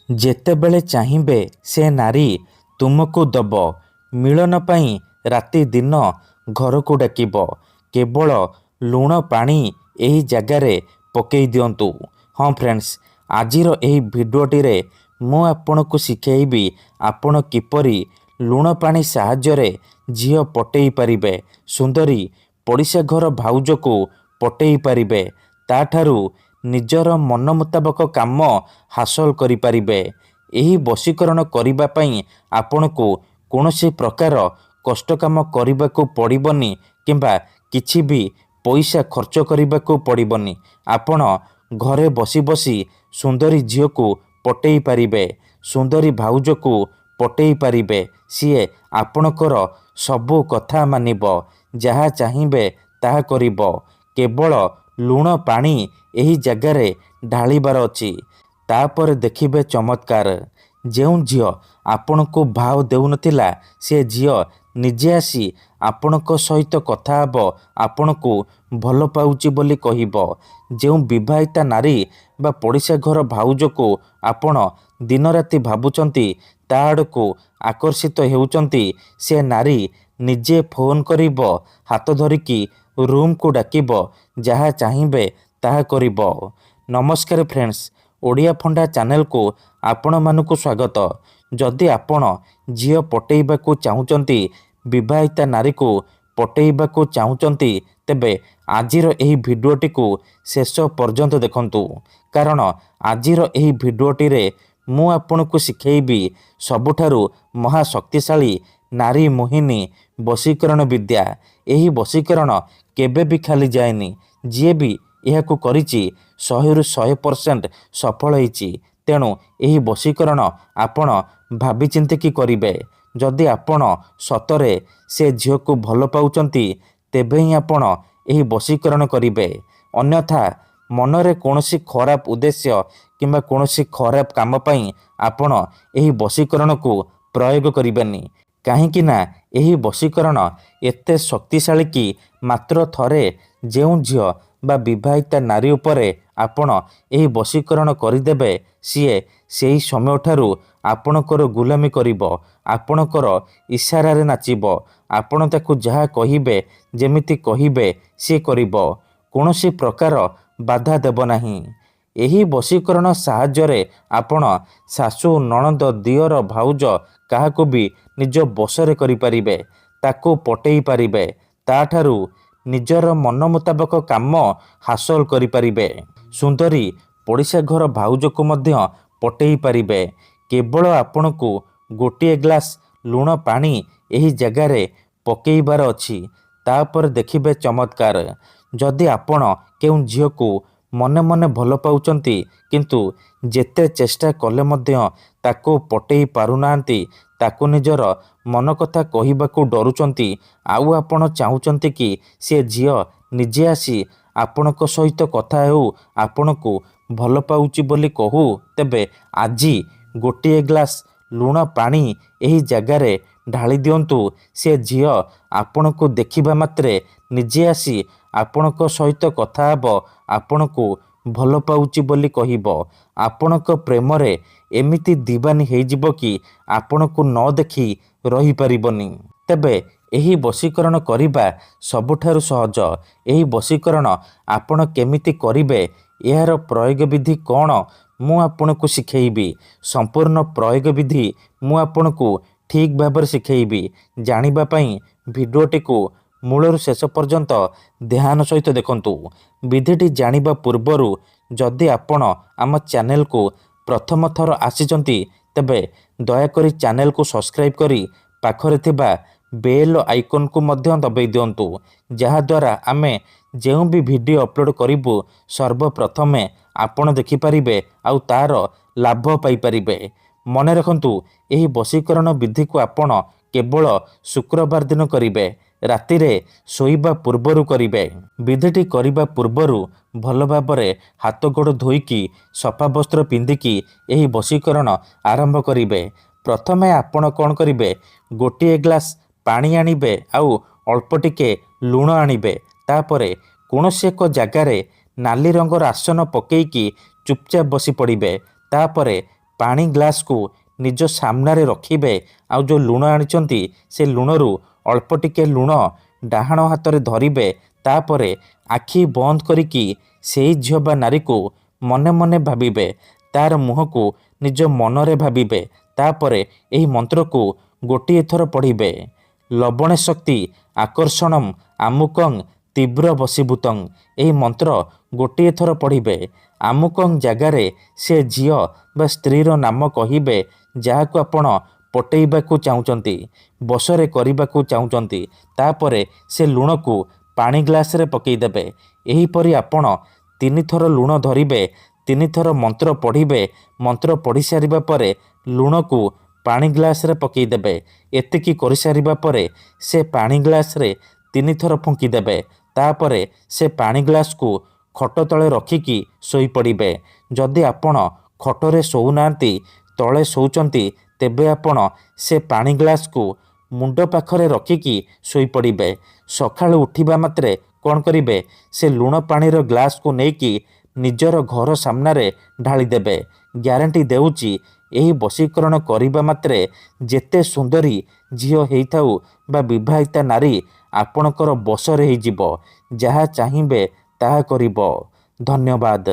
ଯେତେବେଳେ ଚାହିଁବେ ସେ ନାରୀ ତୁମକୁ ଦବ। ମିଳନ ପାଇଁ ରାତି ଦିନ ଘରକୁ ଡାକିବ। କେବଳ ଲୁଣ ପାଣି ଏହି ଜାଗାରେ ପକେଇ ଦିଅନ୍ତୁ। ହଁ ଫ୍ରେଣ୍ଡସ୍, ଆଜିର ଏହି ଭିଡ଼ିଓଟିରେ ମୁଁ ଆପଣଙ୍କୁ ଶିଖେଇବି ଆପଣ କିପରି ଲୁଣ ପାଣି ସାହାଯ୍ୟରେ ଝିଅ ପଟେଇ ପାରିବେ। ସୁନ୍ଦରୀ ପଡ଼ିଶା ଘର ଭାଉଜକୁ ପଟେଇ ପାରିବେ। ତାଠାରୁ ନିଜର ମନ ମୁତାବକ କାମ ହାସଲ କରିପାରିବେ। ଏହି ବଶୀକରଣ କରିବା ପାଇଁ ଆପଣଙ୍କୁ କୌଣସି ପ୍ରକାର କଷ୍ଟ କାମ କରିବାକୁ ପଡ଼ିବନି କିମ୍ବା କିଛି ବି ପଇସା ଖର୍ଚ୍ଚ କରିବାକୁ ପଡ଼ିବନି। ଆପଣ ଘରେ ବସି ବସି ସୁନ୍ଦରୀ ଝିଅକୁ ପଟେଇ ପାରିବେ। ସୁନ୍ଦରୀ ଭାଉଜକୁ ପଟେଇ ପାରିବେ। ସିଏ ଆପଣଙ୍କର ସବୁ କଥା ମାନିବ। ଯାହା ଚାହିଁବେ ତାହା କରିବ। କେବଳ ଲୁଣ ପାଣି ଏହି ଜାଗାରେ ଢାଳିବାର ଅଛି। ତାପରେ ଦେଖିବେ ଚମତ୍କାର। ଯେଉଁ ଝିଅ ଆପଣଙ୍କୁ ଭାव ଦେଉନଥିଲା ସେ ଝିଅ ନିଜେ ଆସି ଆପଣଙ୍କ ସହିତ କଥା ହେବ, ଆପଣଙ୍କୁ ଭଲ ପାଉଛି ବୋଲି କହିବ। ଯେଉଁ ବିବାହିତା ନାରୀ ବା ପଡ଼ିଶା ଘର ଭାଉଜକୁ ଆପଣ ଦିନରାତି ଭାବୁଛନ୍ତି, ତା ଆଡ଼କୁ ଆକର୍ଷିତ ହେଉଛନ୍ତି, ସେ ନାରୀ ନିଜେ ଫୋନ୍ କରିବ, ହାତ ଧରିକି ରୁମ୍କୁ ଡାକିବ, ଯାହା ଚାହିଁବେ ତାହା କରିବ। ନମସ୍କାର ଫ୍ରେଣ୍ଡସ୍, ଓଡ଼ିଆ ଫଣ୍ଡା ଚ୍ୟାନେଲକୁ ଆପଣମାନଙ୍କୁ ସ୍ୱାଗତ। ଯଦି ଆପଣ ଝିଅ ପଟେଇବାକୁ ଚାହୁଁଛନ୍ତି, ବିବାହିତା ନାରୀକୁ ପଟେଇବାକୁ ଚାହୁଁଛନ୍ତି, ତେବେ ଆଜିର ଏହି ଭିଡ଼ିଓଟିକୁ ଶେଷ ପର୍ଯ୍ୟନ୍ତ ଦେଖନ୍ତୁ। କାରଣ ଆଜିର ଏହି ଭିଡ଼ିଓଟିରେ ମୁଁ ଆପଣଙ୍କୁ ଶିଖେଇବି ସବୁଠାରୁ ମହାଶକ୍ତିଶାଳୀ ନାରୀ ମୋହିନୀ ବଶୀକରଣ ବିଦ୍ୟା। ଏହି ବଶୀକରଣ କେବେ ବି ଖାଲି ଯାଏନି। ଯିଏ ବି ଏହାକୁ କରିଛି 100ରୁ 100% ସଫଳ ହେଇଛି। ତେଣୁ ଏହି ବଶୀକରଣ ଆପଣ ଭାବିଚିନ୍ତିକି କରିବେ। ଯଦି ଆପଣ ସତରେ ସେ ଝିଅକୁ ଭଲ ପାଉଛନ୍ତି, ତେବେ ହିଁ ଆପଣ ଏହି ବଶୀକରଣ କରିବେ। ଅନ୍ୟଥା ମନରେ କୌଣସି ଖରାପ ଉଦ୍ଦେଶ୍ୟ କିମ୍ବା କୌଣସି ଖରାପ କାମ ପାଇଁ ଆପଣ ଏହି ବଶୀକରଣକୁ ପ୍ରୟୋଗ କରିବେନି। କାହିଁକି ନା ଏହି ବଶୀକରଣ ଏତେ ଶକ୍ତିଶାଳୀ କି ମାତ୍ର ଥରେ ଯେଉଁ ଝିଅ ବା ବିବାହିତା ନାରୀ ଉପରେ ଆପଣ ଏହି ବଶୀକରଣ କରିଦେବେ, ସିଏ ସେହି ସମୟଠାରୁ ଆପଣଙ୍କର ଗୁଲାମୀ କରିବ। ଆପଣଙ୍କର ଇସାରାରେ ନାଚିବ। ଆପଣ ତାକୁ ଯାହା କହିବେ, ଯେମିତି କହିବେ ସିଏ କରିବ। କୌଣସି ପ୍ରକାର ବାଧା ଦେବ ନାହିଁ। ଏହି ବଶୀକରଣ ସାହାଯ୍ୟରେ ଆପଣ ଶାଶୁ, ନଣନ୍ଦ, ଦିଅର, ଭାଉଜ କାହାକୁ ବି ନିଜ ବଶରେ କରିପାରିବେ। ତାକୁ ପଟେଇ ପାରିବେ। ତାଠାରୁ ନିଜର ମନ ମୁତାବକ କାମ ହାସଲ କରିପାରିବେ। ସୁନ୍ଦରୀ ପଡ଼ିଶା ଘର ଭାଉଜକୁ ମଧ୍ୟ ପଟେଇ ପାରିବେ। କେବଳ ଆପଣଙ୍କୁ ଗୋଟିଏ ଗ୍ଲାସ୍ ଲୁଣ ପାଣି ଏହି ଜାଗାରେ ପକେଇବାର ଅଛି। ତାପରେ ଦେଖିବେ ଚମତ୍କାର। ଯଦି ଆପଣ କେଉଁ ଝିଅକୁ ମନେ ମନେ ଭଲ ପାଉଛନ୍ତି, କିନ୍ତୁ ଯେତେ ଚେଷ୍ଟା କଲେ ମଧ୍ୟ ତାକୁ ପଟେଇ ପାରୁନାହାନ୍ତି, ତାକୁ ନିଜର ମନ କଥା କହିବାକୁ ଡରୁଛନ୍ତି, ଆଉ ଆପଣ ଚାହୁଁଛନ୍ତି କି ସେ ଝିଅ ନିଜେ ଆସି ଆପଣଙ୍କ ସହିତ କଥା ହେଉ, ଆପଣଙ୍କୁ ଭଲ ପାଉଛି ବୋଲି କହୁ, ତେବେ ଆଜି ଗୋଟିଏ ଗ୍ଲାସ୍ ଲୁଣ ପାଣି ଏହି ଜାଗାରେ ଢାଳି ଦିଅନ୍ତୁ। ସେ ଝିଅ ଆପଣଙ୍କୁ ଦେଖିବା ମାତ୍ରେ ନିଜେ ଆସି ଆପଣଙ୍କ ସହିତ କଥା ହେବ, ଆପଣଙ୍କୁ ଭଲ ପାଉଛି ବୋଲି କହିବ। ଆପଣଙ୍କ ପ୍ରେମରେ ଏମିତି ଦିବାନୀ ହେଇଯିବ କି ଆପଣଙ୍କୁ ନ ଦେଖି ରହିପାରିବନି। ତେବେ ଏହି ବଶୀକରଣ କରିବା ସବୁଠାରୁ ସହଜ। ଏହି ବଶୀକରଣ ଆପଣ କେମିତି କରିବେ, ଏହାର ପ୍ରୟୋଗ ବିଧି କ'ଣ, ମୁଁ ଆପଣଙ୍କୁ ଶିଖେଇବି। ସମ୍ପୂର୍ଣ୍ଣ ପ୍ରୟୋଗ ବିଧି ମୁଁ ଆପଣଙ୍କୁ ଠିକ୍ ଭାବରେ ଶିଖେଇବି। ଜାଣିବା ପାଇଁ ଭିଡ଼ିଓଟିକୁ ମୂଳରୁ ଶେଷ ପର୍ଯ୍ୟନ୍ତ ଧ୍ୟାନ ସହିତ ଦେଖନ୍ତୁ। ବିଧିଟି ଜାଣିବା ପୂର୍ବରୁ ଯଦି ଆପଣ ଆମ ଚ୍ୟାନେଲକୁ ପ୍ରଥମ ଥର ଆସିଛନ୍ତି, ତେବେ ଦୟାକରି ଚ୍ୟାନେଲକୁ ସବସ୍କ୍ରାଇବ୍ କରି ପାଖରେ ଥିବା ବେଲ୍ ଆଇକନ୍କୁ ମଧ୍ୟ ଦବାଇ ଦିଅନ୍ତୁ। ଯାହାଦ୍ୱାରା ଆମେ ଯେଉଁ ବି ଭିଡ଼ିଓ ଅପଲୋଡ଼ କରିବୁ, ସର୍ବପ୍ରଥମେ ଆପଣ ଦେଖିପାରିବେ ଆଉ ତା'ର ଲାଭ ପାଇପାରିବେ। ମନେ ରଖନ୍ତୁ, ଏହି ବଶୀକରଣ ବିଧିକୁ ଆପଣ କେବଳ ଶୁକ୍ରବାର ଦିନ କରିବେ। ରାତିରେ ଶୋଇବା ପୂର୍ବରୁ କରିବେ। ବିଧିଟି କରିବା ପୂର୍ବରୁ ଭଲ ଭାବରେ ହାତ ଗୋଡ଼ ଧୋଇକି ସଫା ବସ୍ତ୍ର ପିନ୍ଧିକି ଏହି ବଶୀକରଣ ଆରମ୍ଭ କରିବେ। ପ୍ରଥମେ ଆପଣ କ'ଣ କରିବେ, ଗୋଟିଏ ଗ୍ଲାସ୍ ପାଣି ଆଣିବେ ଆଉ ଅଳ୍ପ ଟିକେ ଲୁଣ ଆଣିବେ। ତାପରେ କୌଣସି ଏକ ଜାଗାରେ ନାଲି ରଙ୍ଗର ଆସନ ପକେଇକି ଚୁପଚାପ ବସି ପଡ଼ିବେ। ତାପରେ ପାଣି ଗ୍ଲାସକୁ ନିଜ ସାମ୍ନାରେ ରଖିବେ। ଆଉ ଯେଉଁ ଲୁଣ ଆଣିଛନ୍ତି ସେ ଲୁଣରୁ ଅଳ୍ପ ଟିକେ ଲୁଣ ଡାହାଣ ହାତରେ ଧରିବେ। ତାପରେ ଆଖି ବନ୍ଦ କରିକି ସେଇ ଝିଅ ବା ନାରୀକୁ ମନେ ମନେ ଭାବିବେ। ତାର ମୁହଁକୁ ନିଜ ମନରେ ଭାବିବେ। ତାପରେ ଏହି ମନ୍ତ୍ରକୁ ଗୋଟିଏ ଥର ପଢ଼ିବେ। ଲବଣେ ଶକ୍ତି ଆକର୍ଷଣମ୍ ଆମୁକଂ ତୀବ୍ର ବଶୀଭୂତଂ। ଏହି ମନ୍ତ୍ର ଗୋଟିଏ ଥର ପଢ଼ିବେ। ଆମୁକଂ ଜାଗାରେ ସେ ଝିଅ ବା ସ୍ତ୍ରୀର ନାମ କହିବେ ଯାହାକୁ ଆପଣ ପଟେଇବାକୁ ଚାହୁଁଛନ୍ତି, ବଶରେ କରିବାକୁ ଚାହୁଁଛନ୍ତି। ତାପରେ ସେ ଲୁଣକୁ ପାଣି ଗ୍ଲାସରେ ପକାଇଦେବେ। ଏହିପରି ଆପଣ 3 ଥର ଲୁଣ ଧରିବେ, 3 ଥର ମନ୍ତ୍ର ପଢ଼ିବେ। ମନ୍ତ୍ର ପଢ଼ି ସାରିବା ପରେ ଲୁଣକୁ ପାଣି ଗ୍ଲାସରେ ପକାଇଦେବେ। ଏତିକି କରିସାରିବା ପରେ ସେ ପାଣି ଗ୍ଲାସରେ 3 ଥର ଫୁଙ୍କିଦେବେ। ତାପରେ ସେ ପାଣି ଗ୍ଲାସକୁ ଖଟ ତଳେ ରଖିକି ଶୋଇପଡ଼ିବେ। ଯଦି ଆପଣ ଖଟରେ ଶୋଉନାହାନ୍ତି, ତଳେ ଶୋଉଛନ୍ତି, ତେବେ ଆପଣ ସେ ପାଣି ଗ୍ଲାସକୁ ମୁଣ୍ଡ ପାଖରେ ରଖିକି ଶୋଇପଡ଼ିବେ। ସକାଳୁ ଉଠିବା ମାତ୍ରେ କ'ଣ କରିବେ, ସେ ଲୁଣ ପାଣିର ଗ୍ଲାସକୁ ନେଇକି ନିଜର ଘର ସାମ୍ନାରେ ଢାଳିଦେବେ। ଗ୍ୟାରେଣ୍ଟି ଦେଉଛି ଏହି ବଶୀକରଣ କରିବା ମାତ୍ରେ ଯେତେ ସୁନ୍ଦରୀ ଝିଅ ହେଇଥାଉ ବା ବିବାହିତା ନାରୀ ଆପଣଙ୍କର ବଶରେ ହେଇଯିବ। ଯାହା ଚାହିଁବେ ତାହା କରିବ। ଧନ୍ୟବାଦ।